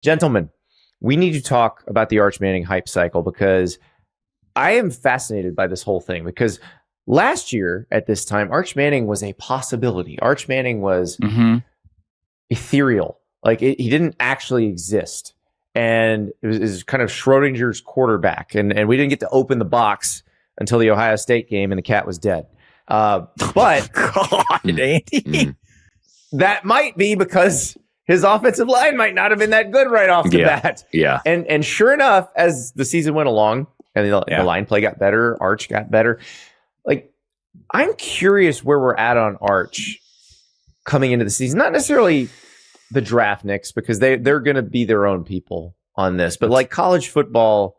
Gentlemen, we need to talk about the Arch Manning hype cycle because I am fascinated by this whole thing because last year at this time, Arch Manning was a possibility. Arch Manning was ethereal. Like he didn't actually exist. And it was kind of Schrodinger's quarterback. And we didn't get to open the box until the Ohio State game and the cat was dead. But God, Andy. That might be because his offensive line might not have been that good right off the bat. Yeah. And sure enough, as the season went along and the line play got better, Arch got better. Like, I'm curious where we're at on Arch coming into the season. Not necessarily the draft Knicks, because they're going to be their own people on this, but like college football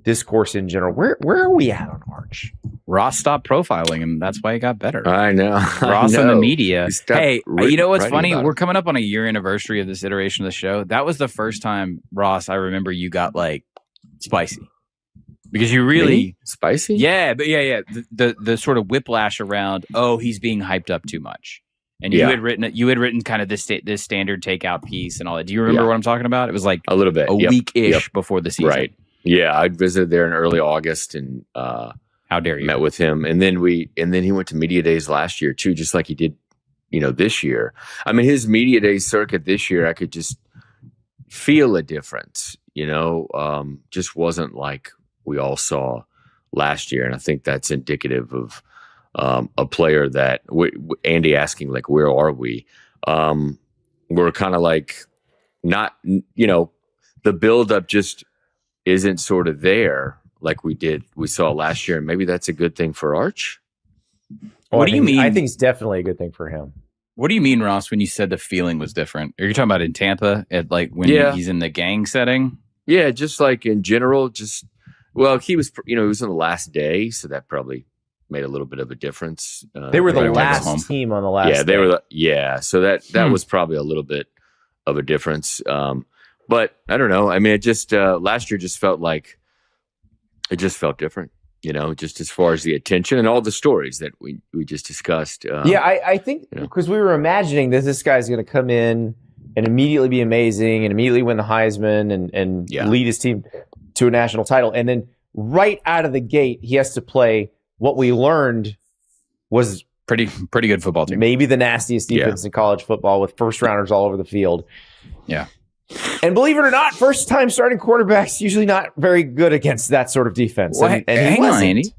discourse in general, where are we at on Arch? Ross stopped profiling him. That's why he got better. I know. Ross and the media. Hey, you know what's funny? We're We're coming up on a year anniversary of this iteration of the show. That was the first time, Ross, I remember you got like spicy. Because you really spicy? Yeah, but yeah. The sort of whiplash around, he's being hyped up too much. And you had written kind of this standard takeout piece and all that. Do you remember what I'm talking about? It was like a little bit, a week-ish before the season. Right. Yeah, I'd visited there in early August and how dare you? Met with him. And then he went to media days last year too, just like he did, this year. I mean, his media day circuit this year, I could just feel a difference, just wasn't like we all saw last year. And I think that's indicative of a player that Andy asking, like, where are we? We're kind of like not, the buildup just isn't sort of there like we saw last year. And maybe that's a good thing for Arch. What do you mean? I think it's definitely a good thing for him. What do you mean, Ross, when you said the feeling was different? Are you talking about in Tampa at like when he's in the gang setting? Yeah, just like in general, he was, he was on the last day, so that probably made a little bit of a difference. They were the last team on the last day. They were. So that was probably a little bit of a difference. But I don't know. I mean, it just last year just felt like it just felt different. Just as far as the attention and all the stories that we just discussed. I think because we were imagining that this guy's going to come in and immediately be amazing and immediately win the Heisman and lead his team to a national title, and then right out of the gate he has to play what we learned was pretty good football team. Maybe the nastiest defense in college football with first rounders all over the field. Yeah. And believe it or not, first time starting quarterbacks usually not very good against that sort of defense. And hang on, Andy.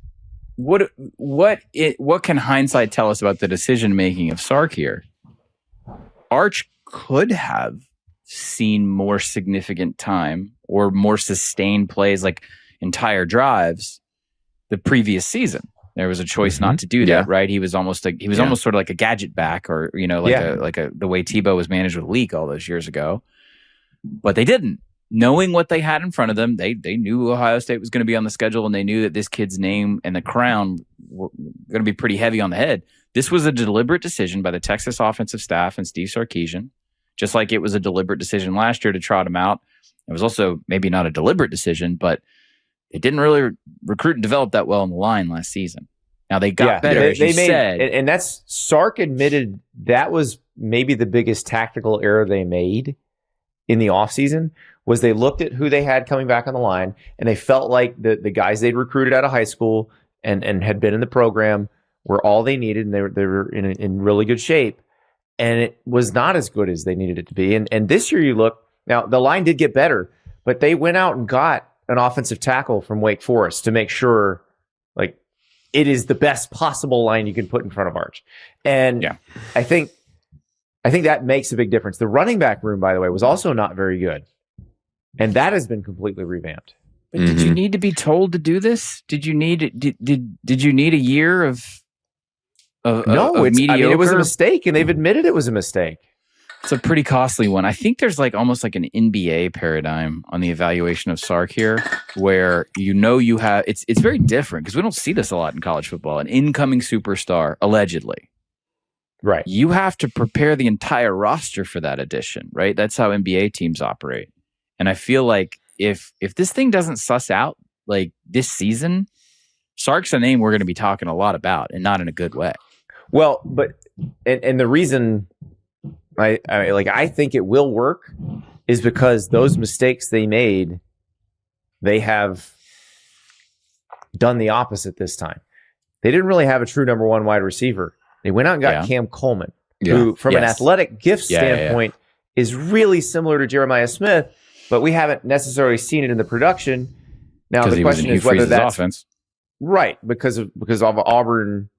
What can hindsight tell us about the decision making of Sark here? Arch could have seen more significant time or more sustained plays, like entire drives, the previous season. There was a choice not to do that, right? He was almost almost sort of like a gadget back, or the way Tebow was managed with Leak all those years ago. But they didn't. Knowing what they had in front of them, they knew Ohio State was going to be on the schedule, and they knew that this kid's name and the crown were going to be pretty heavy on the head. This was a deliberate decision by the Texas offensive staff and Steve Sarkisian, just like it was a deliberate decision last year to trot him out. It was also maybe not a deliberate decision, but they didn't really recruit and develop that well in the line last season. Now they got better, as you said. And that's Sark admitted that was maybe the biggest tactical error they made in the offseason, was they looked at who they had coming back on the line, and they felt like the guys they'd recruited out of high school and had been in the program were all they needed, and they were in really good shape. And it was not as good as they needed it to be. And this year you look, now the line did get better, but they went out and got an offensive tackle from Wake Forest to make sure like it is the best possible line you can put in front of Arch. And I think that makes a big difference. The running back room, by the way, was also not very good. And that has been completely revamped. But did you need to be told to do this? Did you need did you need a year of mediocre? I mean, it was a mistake, and they've admitted it was a mistake. It's a pretty costly one. I think there's like almost like an NBA paradigm on the evaluation of Sark here, where you have it's very different because we don't see this a lot in college football. An incoming superstar, allegedly. Right. You have to prepare the entire roster for that addition, right? That's how NBA teams operate. And I feel like if this thing doesn't suss out like this season, Sark's a name we're going to be talking a lot about, and not in a good way. Well, but and the reason I think it will work is because those mistakes they made, they have done the opposite this time. They didn't really have a true number one wide receiver. They went out and got Cam Coleman, who, from an athletic gift standpoint, is really similar to Jeremiah Smith, but we haven't necessarily seen it in the production. Now the question is whether that's offense. Right, because of Auburn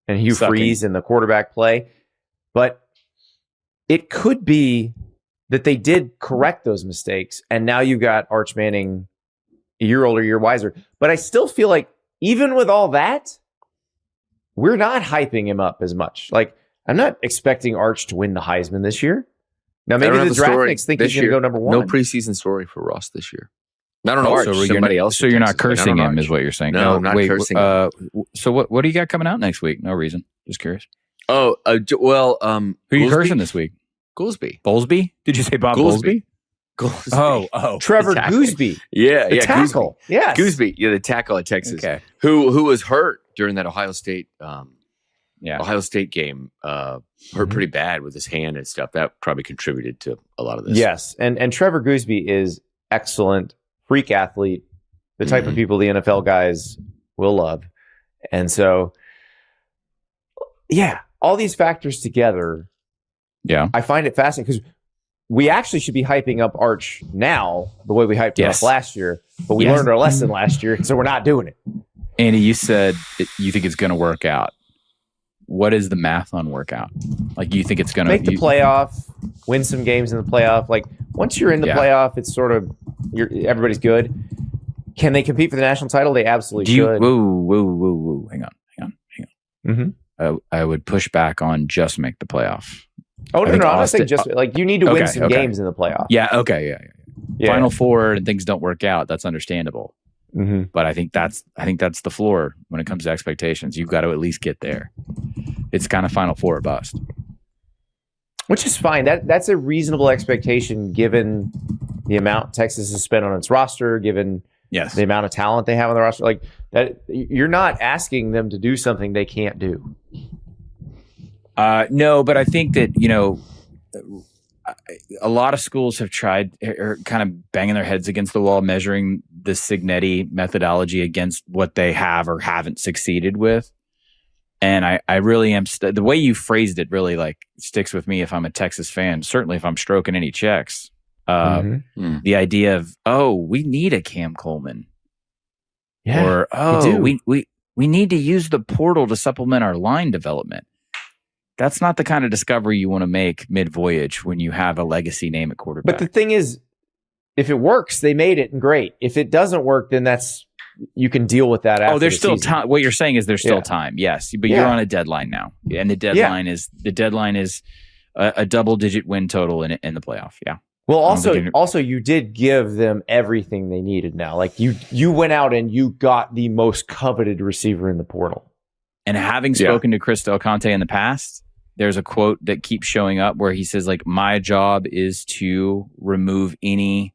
and Hugh Freeze and the quarterback play. But it could be that they did correct those mistakes, and now you got Arch Manning a year older, year wiser. But I still feel like even with all that, we're not hyping him up as much. Like, I'm not expecting Arch to win the Heisman this year. Now, maybe the draftniks think he's going to go number one. No preseason story for Ross this year. I don't know. Arch, somebody else. So you're not cursing him, is what you're saying? No, I'm not cursing him. So what do you got coming out next week? No reason. Just curious. Oh, who are you cursing this week? Goolsby. Bowlesby? Did you say Bob Goolsby? Oh. Trevor Gooseby. Yeah, the tackle. Gooseby. Yes. Gooseby, the tackle at Texas. Okay. Who was hurt during that Ohio State game. Hurt pretty bad with his hand and stuff. That probably contributed to a lot of this. Yes, and Trevor Gooseby is excellent, freak athlete, the type of people the NFL guys will love. And so, all these factors together, I find it fascinating because we actually should be hyping up Arch now the way we hyped him up last year, but we learned our lesson last year, so we're not doing it. Andy, you said you think it's going to work out. What is the math on workout? Like, you think it's going to make the playoff, win some games in the playoff? Like, once you're in the playoff, it's sort of everybody's good. Can they compete for the national title? They absolutely should. Whoa. Hang on. Mm-hmm. I would push back on just make the playoff. Oh, no, I'm not saying just like you need to win some games in the playoff. Yeah, okay, yeah. Final four and things don't work out. That's understandable. Mm-hmm. But I think that's the floor when it comes to expectations. You've got to at least get there. It's kind of Final Four or bust, which is fine. That's a reasonable expectation given the amount Texas has spent on its roster, given the amount of talent they have on the roster. Like that, you're not asking them to do something they can't do. No, but I think that a lot of schools have tried or kind of banging their heads against the wall, measuring the Signetti methodology against what they have or haven't succeeded with. And I really am the way you phrased it really like sticks with me if I'm a Texas fan, certainly if I'm stroking any checks. The idea of, we need a Cam Coleman. Yeah, or, we need to use the portal to supplement our line development. That's not the kind of discovery you want to make mid-voyage when you have a legacy name at quarterback. But the thing is, if it works, they made it and great. If it doesn't work, then you can deal with that after there's still time. What you're saying is there's still time. Yes, but you're on a deadline now. And the deadline is a double-digit win total in the playoff. Yeah. Well, also you did give them everything they needed now. Like you went out and you got the most coveted receiver in the portal. And having spoken to Chris Del Conte in the past, there's a quote that keeps showing up where he says, like, my job is to remove any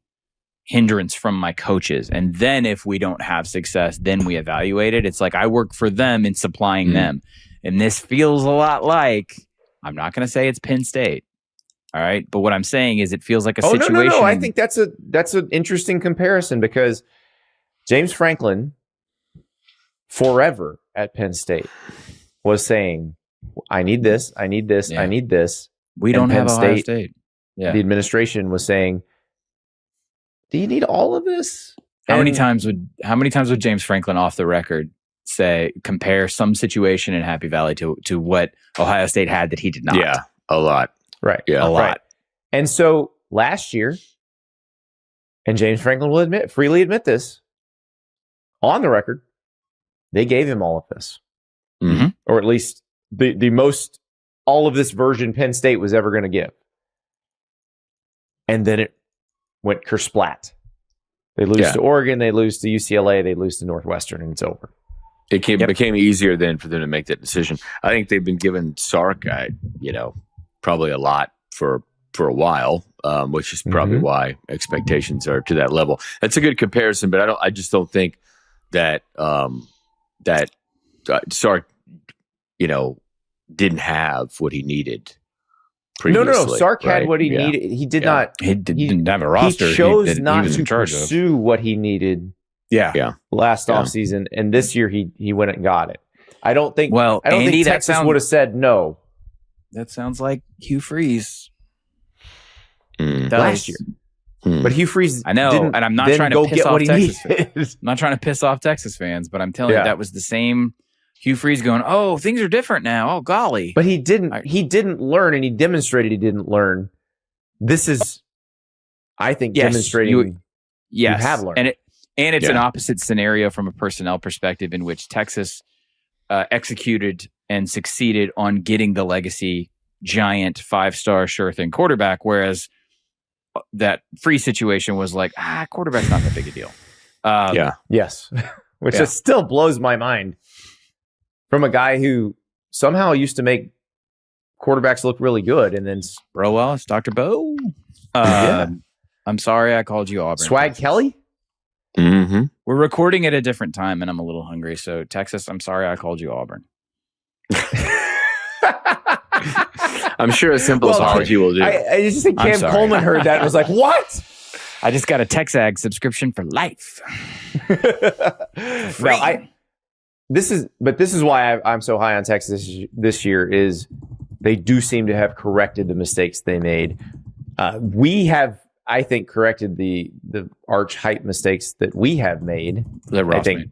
hindrance from my coaches. And then if we don't have success, then we evaluate it. It's like I work for them in supplying them. And this feels a lot like, I'm not going to say it's Penn State. All right. But what I'm saying is it feels like a situation. No. I think that's an interesting comparison because James Franklin forever at Penn State was saying, I need this, I need this, I need this. We don't have Ohio State. Yeah. The administration was saying, do you need all of this? How many times would James Franklin off the record compare some situation in Happy Valley to what Ohio State had that he did not? Yeah, a lot. Right. Yeah, a lot. Right. And so last year, and James Franklin will freely admit this, on the record, they gave him all of this. Mm-hmm. Or at least the most all of this version Penn State was ever going to give. And then it went kersplat. They lose to Oregon, they lose to UCLA, they lose to Northwestern, and it's over. It became easier then for them to make that decision. I think they've been given Sark, probably a lot for a while, which is probably why expectations are to that level. That's a good comparison, but I just don't think that Sark, didn't have what he needed previously. Sark had right? what he Yeah. needed. He did not. He didn't have a roster. He chose that not he was to in charge of. pursue what he needed Yeah. last Yeah. offseason, and this year he went and got it. I don't think. Well, I don't Andy, think Texas would have said no That sounds like Hugh Freeze. Mm. last year. But Hugh Freeze, I know, didn't and I'm not then trying to go piss get off what he Texas needed. I'm not trying to piss off Texas fans, but I'm telling Yeah. you that was the same Hugh Freeze going, "Oh, things are different now. Oh, golly." But he didn't. He didn't learn, and he demonstrated he didn't learn. This is, I think, Yes, demonstrating yes, you have learned. And it's Yeah. an opposite scenario from a personnel perspective in which Texas executed and succeeded on getting the legacy giant 5-star sure thing quarterback, whereas that free situation was like, quarterback's not that big a deal. Yes, which Yeah. just still blows my mind from a guy who somehow used to make quarterbacks look really good, and then Bro Wallace, Dr. Bo. Yeah. I'm sorry I called you Auburn. Swag Texas. Kelly. Mm-hmm. We're recording at a different time, and I'm a little hungry. So, Texas, I'm sorry I called you Auburn. I'm sure a simple Well, apology will do. I just think I'm Cam sorry. Coleman heard that and was like, "What?" I just got a Texag subscription for life. No, this is why I'm so high on Texas this year. Is they do seem to have corrected the mistakes they made. We have, I think, corrected the arch hype mistakes that we have made. That Ross I think.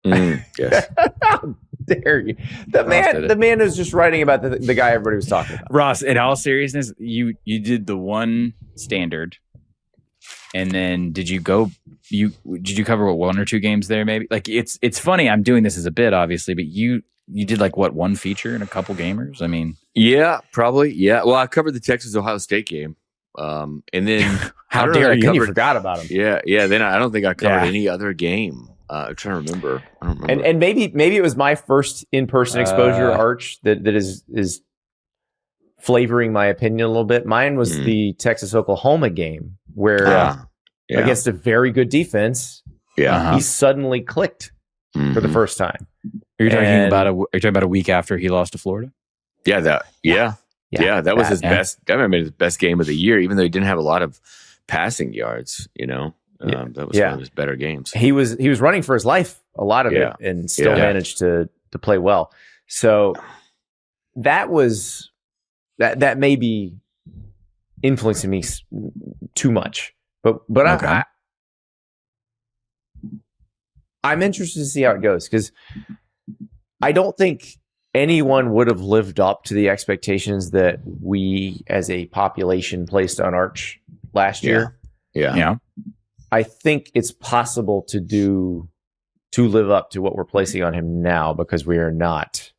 made. Yes. How dare you? The man is just writing about the guy everybody was talking about. Ross, in all seriousness, you did the one standard, and then did you cover what, 1 or 2 games there? Maybe like it's funny. I'm doing this as a bit, obviously, but you did like what, 1 feature and a couple gamers? I mean, Yeah, probably. Yeah. Well, I covered the Texas Ohio State game, and then how I don't know dare that I you? You covered- forgot about him. Yeah. Then I don't think I covered Yeah. any other game. I'm trying to remember. I don't remember. And maybe it was my first in-person exposure to Arch that is flavoring my opinion a little bit. Mine was the Texas Oklahoma game where yeah. against a very good defense, Yeah. he suddenly clicked for the Mhm. first time. Are you And- talking about a week after he lost to Florida? Yeah. That was his Yeah. best. That might have been his best game of the year, even though he didn't have a lot of passing yards. That was one of his better games. He was running for his life a lot of Yeah. it and still Yeah. managed to play well. So that was that may be influencing me too much. But Okay. I'm interested to see how it goes because I don't think anyone would have lived up to the expectations that we as a population placed on Arch last year. Yeah. Yeah. I think it's possible to live up to what we're placing on him now because we're not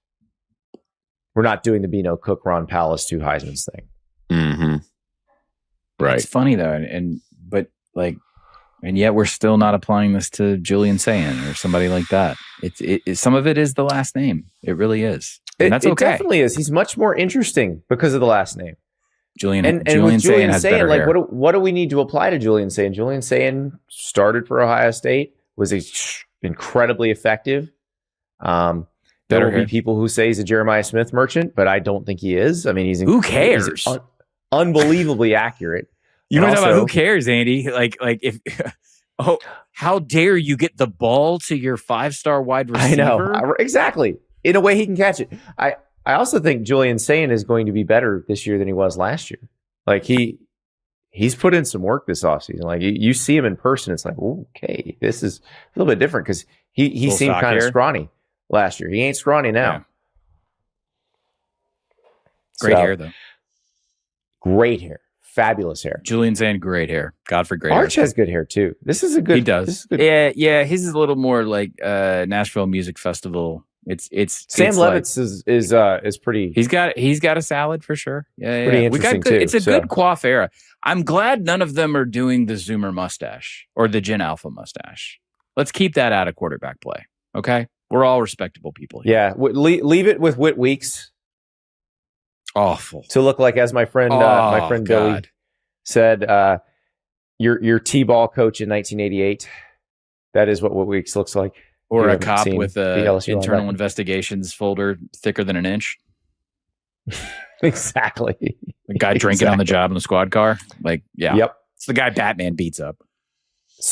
doing the Bino Cook, Ron Palace, 2 Heisman's thing. Mm-hmm. Right. It's funny though, and yet we're still not applying this to Julian Sayin or somebody like that. Some of it is the last name. It really is. And that's it okay. definitely is. He's much more interesting because of the last name. Julian And Sayin with Julian has Sayin, better like hair. what do we need to apply to Julian Sayin? Julian Sayin started for Ohio State, was incredibly effective. There Better will be hair. people who say he's a Jeremiah Smith merchant, but I don't think he is. I mean, Who cares? he's unbelievably accurate. You And want to talk about also- who cares, Andy? Like if how dare you get the ball to your 5-star wide receiver? I know exactly. In a way, he can catch it. I also think Julian Sayin is going to be better this year than he was last year. Like he's put in some work this offseason. Like you see him in person, it's like, okay, this is a little bit different because he Full seemed stock kind of hair. scrawny last year. He ain't scrawny now. Yeah. Great So, hair though. great hair, fabulous hair. Julian Sayin, great hair. Godfrey, great Arch hair. has good hair too. This is a good. He does. This is good. Yeah. His is a little more like Nashville Music Festival. It's Sam it's like- Levitz is pretty. He's got a salad for sure. Yeah, Pretty We interesting, got good, too, It's a so. good coif era. I'm glad none of them are doing the Zoomer mustache or the Gen Alpha mustache. Let's keep that out of quarterback play. Okay, we're all respectable people here. Yeah, leave it with Whit Weeks Awful. to look like, as my friend Billy God. said, your T-ball coach in 1988. That is what Whit Weeks looks like. Or You a haven't cop seen with the a LSU internal linebacker. investigations folder thicker than an inch. Exactly. The guy drinking on the job in the squad car. Like, yeah. Yep. It's the guy Batman beats up.